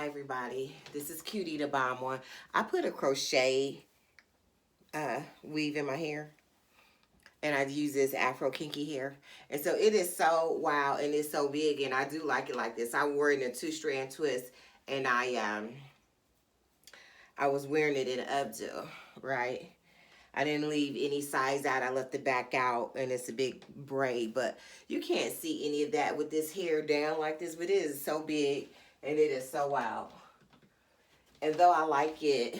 Hi everybody, this is Cutie the Bomb One. I put a crochet weave in my hair, and I've used this Afro kinky hair, and so it is so wow, and it's so big, and I do like it like this. I wore it in a 2-strand twist, and I was wearing it in an updo, right? I didn't leave any sides out. I left the back out, and it's a big braid, but you can't see any of that with this hair down like this, but it is so big, and it is so wow. And though I like it,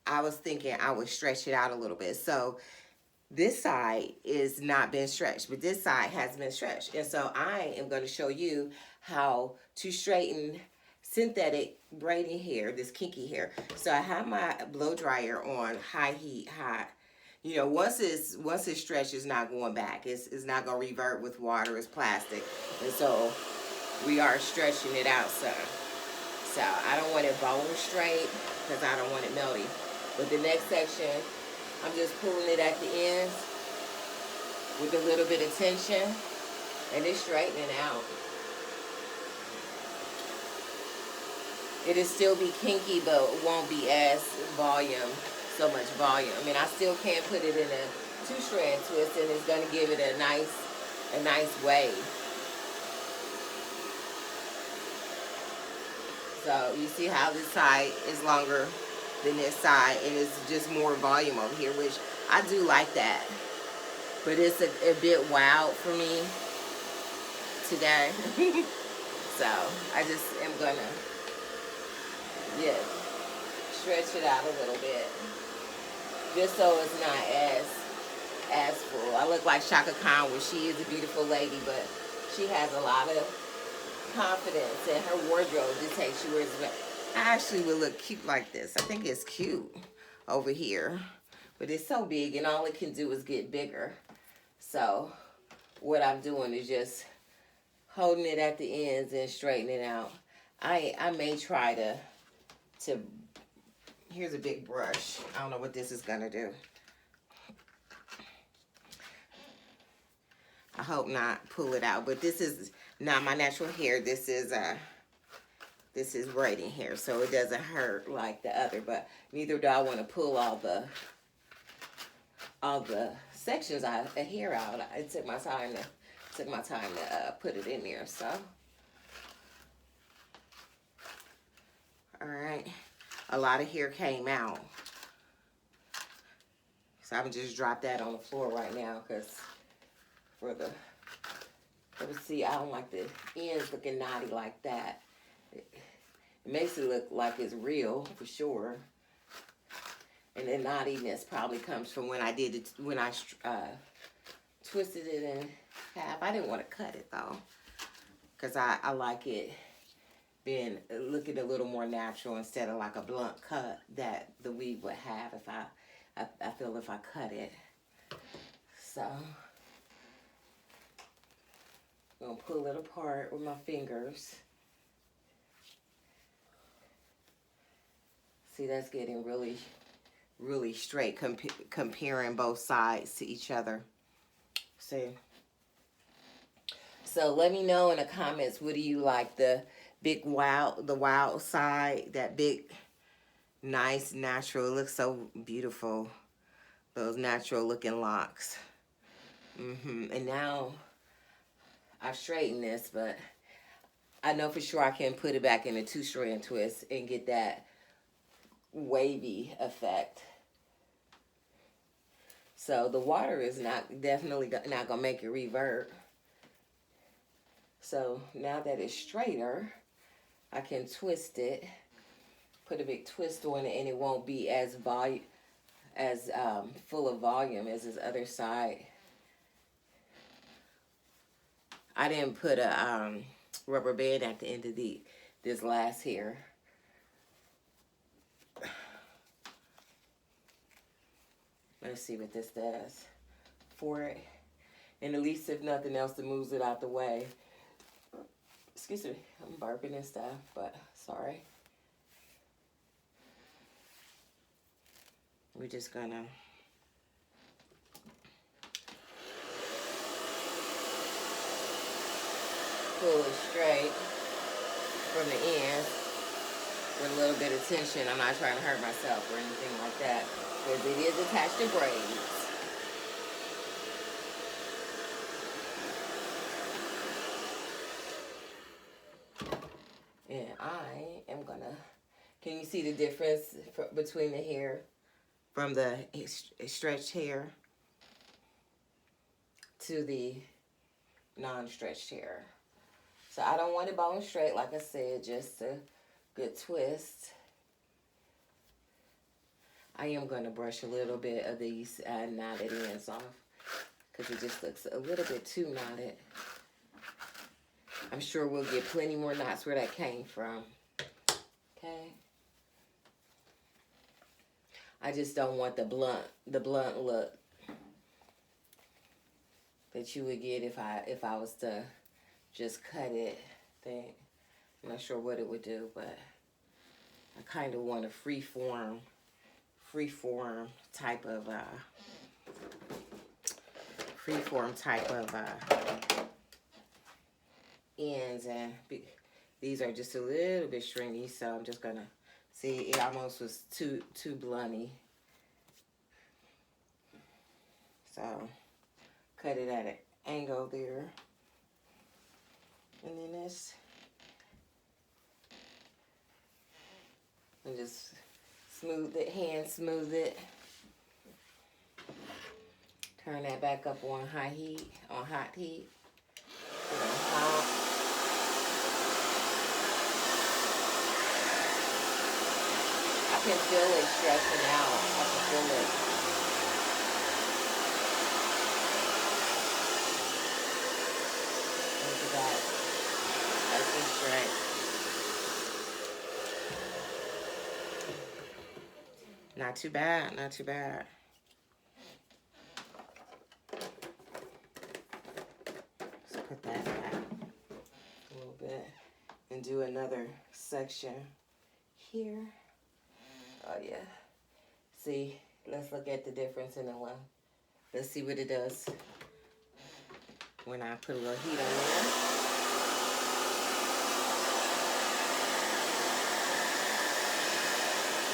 I was thinking I would stretch it out a little bit. So this side is not been stretched, but this side has been stretched. And so I am going to show you how to straighten synthetic braiding hair, this kinky hair. So I have my blow dryer on high heat, hot. You know, once it's stretched, it's not going back. It's not going to revert with water. It's plastic. And so we are stretching it out some. So I don't want it bone straight because I don't want it melty. But the next section, I'm just pulling it at the ends with a little bit of tension, and it's straightening out. It'll still be kinky, but it won't be as so much volume. I mean, I still can't put it in a 2-strand twist, and it's gonna give it a nice wave. So you see how this side is longer than this side, and it's just more volume over here, which I do like that. But it's a bit wild for me today. So I just am gonna, yeah, stretch it out a little bit, just so it's not as full. I look like Shaka Khan, where she is a beautiful lady, but she has a lot of confidence in her wardrobe dictates she wears. I actually would look cute like this. I think it's cute over here, but it's so big, and all it can do is get bigger. So what I'm doing is just holding it at the ends and straightening it out. I may try to here's a big brush. I don't know what this is gonna do. I hope not pull it out, but this is not my natural hair. This is braiding hair, so it doesn't hurt like the other, but neither do I want to pull all the sections of hair out. I took my time to put it in there. So all right, a lot of hair came out, so I'm just drop that on the floor right now, because see, I don't like the ends looking knotty like that. It makes it look like it's real for sure. And the knottiness probably comes from when I did it, when I twisted it in half. I didn't want to cut it though, because I like it looking a little more natural instead of like a blunt cut that the weave would have if I feel if I cut it. So I'm gonna pull it apart with my fingers. See, that's getting really, really straight, comparing both sides to each other. See? So let me know in the comments, what do you like? The wild side, that big, nice, natural, it looks so beautiful. Those natural looking locks. And now I've straightened this, but I know for sure I can put it back in a 2-strand twist and get that wavy effect. So the water is definitely not gonna make it revert. So now that it's straighter, I can twist it, put a big twist on it, and it won't be as full of volume as this other side. I didn't put a rubber band at the end of this last hair. Let's see what this does for it. And at least if nothing else, it moves it out the way. Excuse me, I'm burping and stuff, but sorry. We're just gonna pull it straight. from the ends with a little bit of tension. I'm not trying to hurt myself or anything like that, because it is attached to braids. And I am gonna, can you see the difference between the hair from the stretched hair to the non-stretched hair? So I don't want it bone straight, like I said, just a good twist. I am going to brush a little bit of these knotted ends off, because it just looks a little bit too knotted. I'm sure we'll get plenty more knots where that came from. Okay. I just don't want the blunt look that you would get if I was to just cut it. I'm not sure what it would do, but I kind of want a freeform type of ends, and these are just a little bit stringy, so I'm just gonna see. It almost was too blunty, so cut it at an angle there, and then this, and just smooth it, smooth it. Turn that back up on hot heat. I can feel it stretching out. I can feel it. Look at that. That's the stretch. Not too bad, not too bad. Let's put that back a little bit and do another section here. Oh yeah. See, let's look at the difference in the one. Let's see what it does when I put a little heat on there.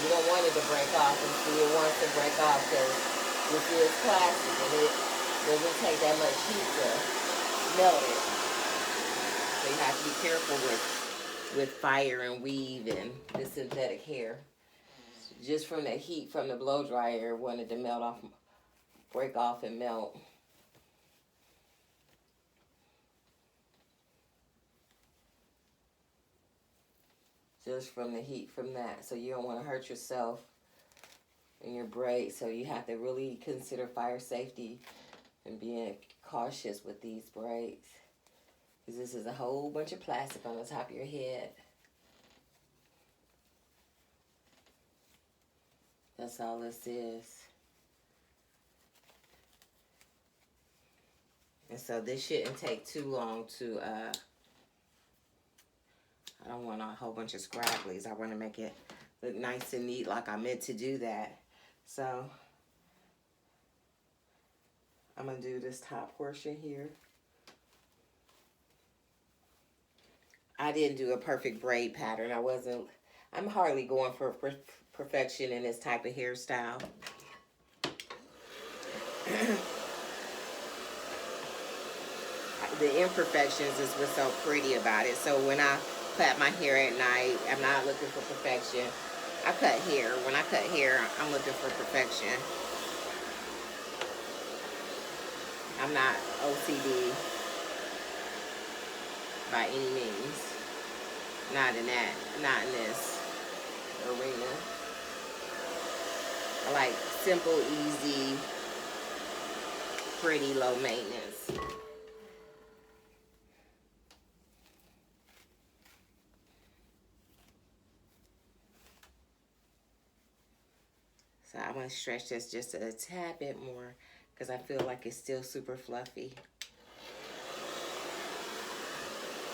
You don't want it to break off, and see, it wants to break off because this is plastic and it doesn't take that much heat to melt it. So you have to be careful with fire and weave and the synthetic hair. Just from the heat from the blow dryer, it wanted to melt off, break off and melt. Just from the heat from that. So you don't want to hurt yourself in your braid. So you have to really consider fire safety and being cautious with these braids. Because this is a whole bunch of plastic on the top of your head. That's all this is. And so this shouldn't take too long to, I don't want a whole bunch of scrabblies. I want to make it look nice and neat like I meant to do that. So I'm going to do this top portion here. I didn't do a perfect braid pattern. I'm hardly going for perfection in this type of hairstyle. The imperfections is what's so pretty about it. So when I cut my hair at night, I'm not looking for perfection. I cut hair. When I cut hair, I'm looking for perfection. I'm not OCD by any means. Not in this arena. I like simple, easy, pretty, low maintenance. So I'm going to stretch this just a tad bit more because I feel like it's still super fluffy.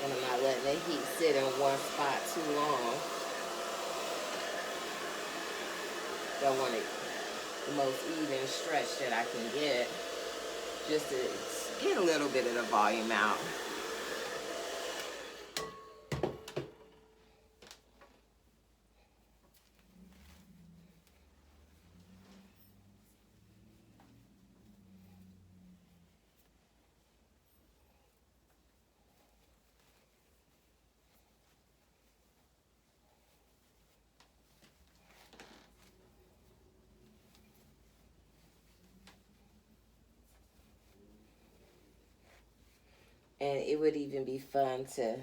And I'm not letting the heat sit in one spot too long. I want it the most even stretch that I can get, just to get a little bit of the volume out. And it would even be fun to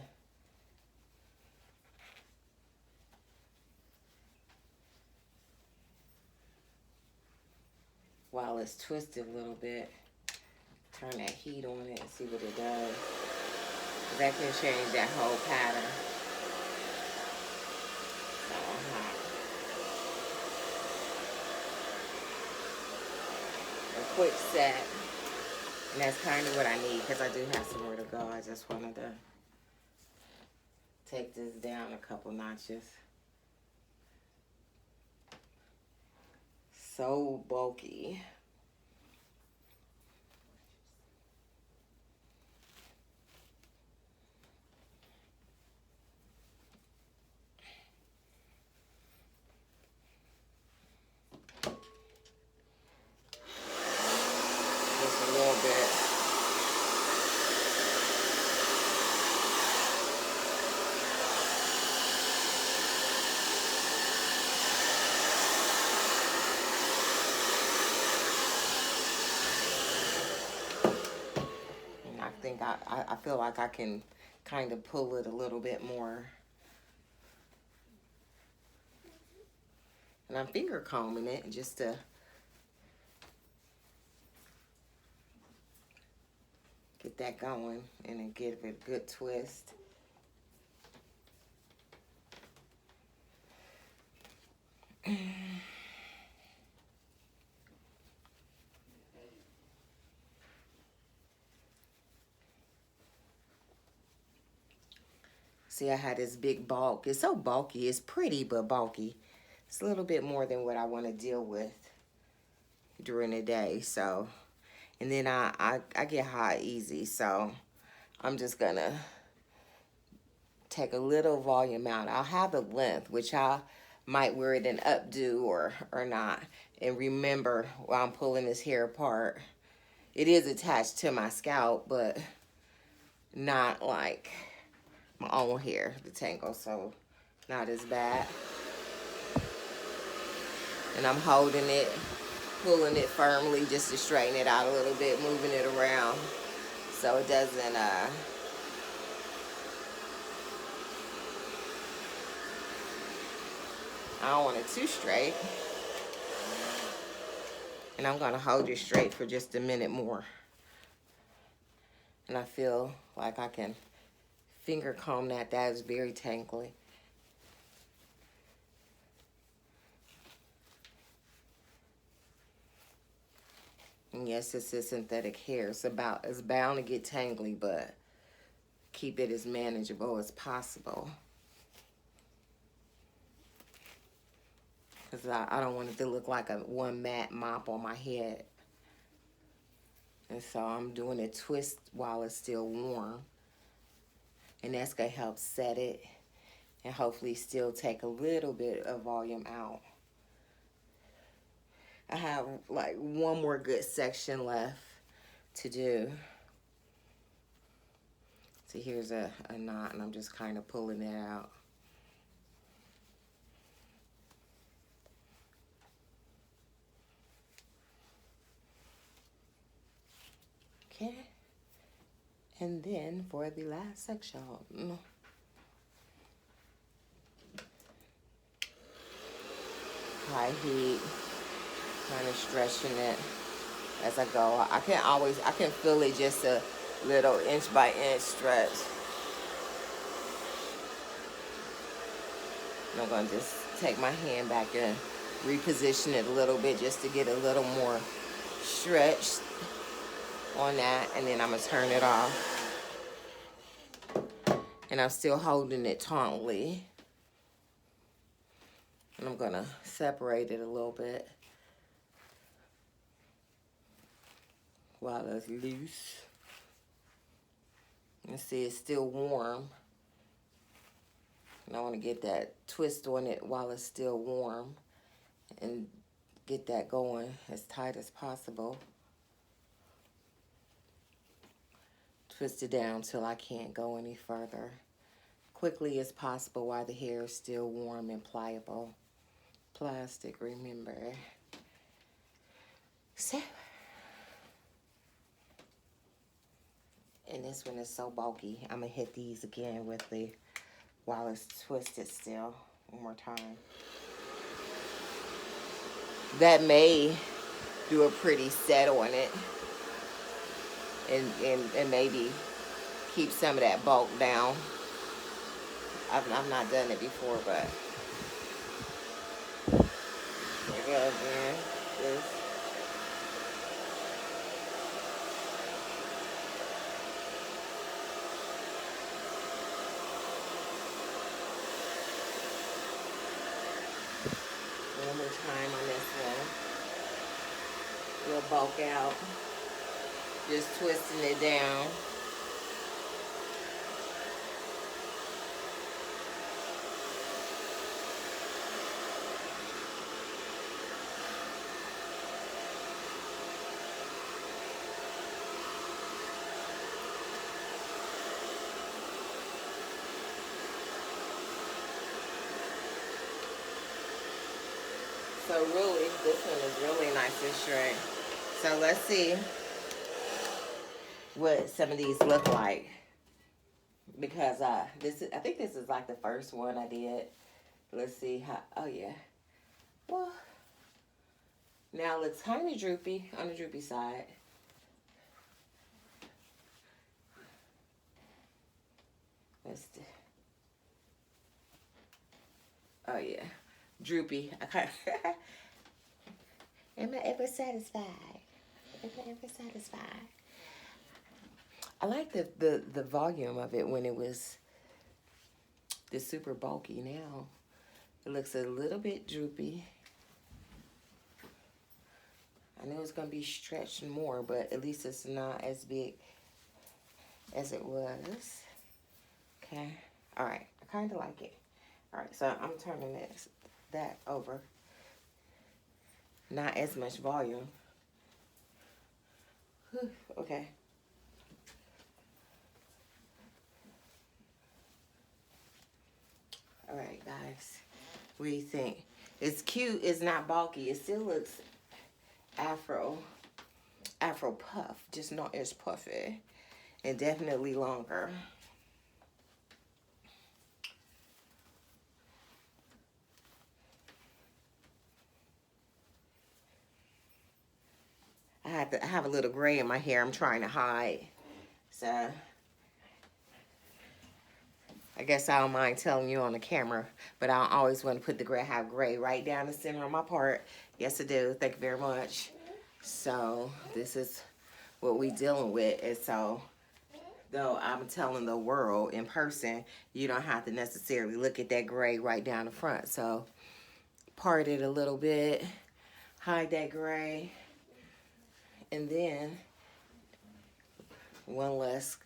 while it's twisted a little bit, turn that heat on it and see what it does. That can change that whole pattern. So a quick set, and that's kind of what I need because I do have somewhere to go. I just wanted to take this down a couple notches. So bulky. Just a little bit. And I think I feel like I can kind of pull it a little bit more. And I'm finger combing it just to get that going and then give it a good twist. See, I had this big bulk. It's so bulky. It's pretty, but bulky. It's a little bit more than what I want to deal with during the day. So, and then I get hot easy. So, I'm just going to take a little volume out. I'll have the length, which I might wear it in updo or not. And remember, while I'm pulling this hair apart, it is attached to my scalp, but not like my own hair, the tangle, so not as bad. And I'm holding it, pulling it firmly just to straighten it out a little bit, moving it around so it doesn't, I don't want it too straight. And I'm gonna hold it straight for just a minute more. And I feel like I can finger comb that. That is very tangly. And yes, this is synthetic hair. It's bound to get tangly, but keep it as manageable as possible. Because I don't want it to look like one matte mop on my head. And so I'm doing a twist while it's still warm. And that's going to help set it and hopefully still take a little bit of volume out. I have like one more good section left to do. So here's a knot, and I'm just kind of pulling it out. Okay. And then for the last section, high heat, kind of stretching it as I go. I can feel it just a little inch by inch stretch. And I'm gonna just take my hand back and reposition it a little bit just to get a little more stretched on that, and then I'm gonna turn it off. And I'm still holding it tautly. And I'm gonna separate it a little bit while it's loose. And see, it's still warm. And I want to get that twist on it while it's still warm and get that going as tight as possible. Twist it down till I can't go any further. Quickly as possible while the hair is still warm and pliable. Plastic, remember. So, And this one is so bulky. I'm gonna hit these again with the, while it's twisted still, one more time. That may do a pretty set on it. And maybe keep some of that bulk down. I've not done it before, but there we go again. This. One more time on this one. We'll bulk out. Just twisting it down. So really, this one is really nice and straight. So let's see what some of these look like. Because this is, I think this is like the first one I did. Let's see how, oh yeah. Well, now it looks kind of droopy on the droopy side. Let's do, oh yeah. Droopy. I can't. Am I ever satisfied? Am I ever satisfied? I like the volume of it when it was this super bulky. Now it looks a little bit droopy. I know it's gonna be stretched more, but at least it's not as big as it was. Okay. All right. I kind of like it. All right. So I'm turning that over. Not as much volume. Whew, okay. All right, guys. What do you think? It's cute. It's not bulky. It still looks Afro puff. Just not as puffy. And definitely longer. I have a little gray in my hair I'm trying to hide. So I guess I don't mind telling you on the camera, but I always want to put the gray, have gray right down the center of my part. Yes, I do. Thank you very much. So this is what we dealing with. And so, though I'm telling the world in person, you don't have to necessarily look at that gray right down the front. So part it a little bit, hide that gray. And then one less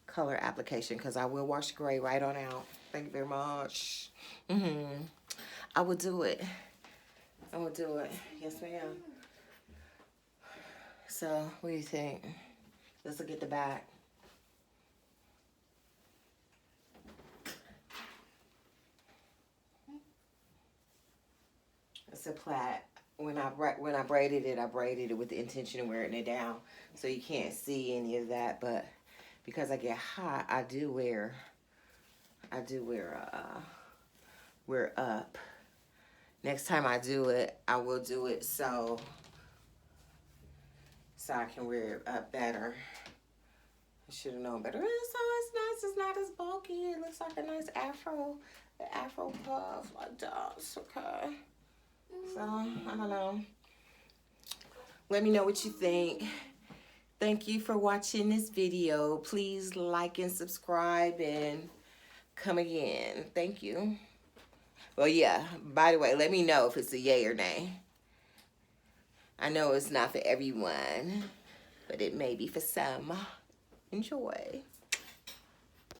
color application, because I will wash gray right on out. Thank you very much. I will do it. I will do it. Yes, ma'am. So, what do you think? Let's look at the back. It's a plaid. When I braided it with the intention of wearing it down, so you can't see any of that. But because I get hot, I do wear up. Next time I do it, I will do it so I can wear it up better. I should have known better. So it's nice. It's not as bulky. It looks like a nice afro puff like that. Okay. So, I don't know. Let me know what you think. Thank you for watching this video. Please like and subscribe and come again. Thank you. Well, yeah, by the way, let me know if it's a yay or nay. I know it's not for everyone, but it may be for some. Enjoy.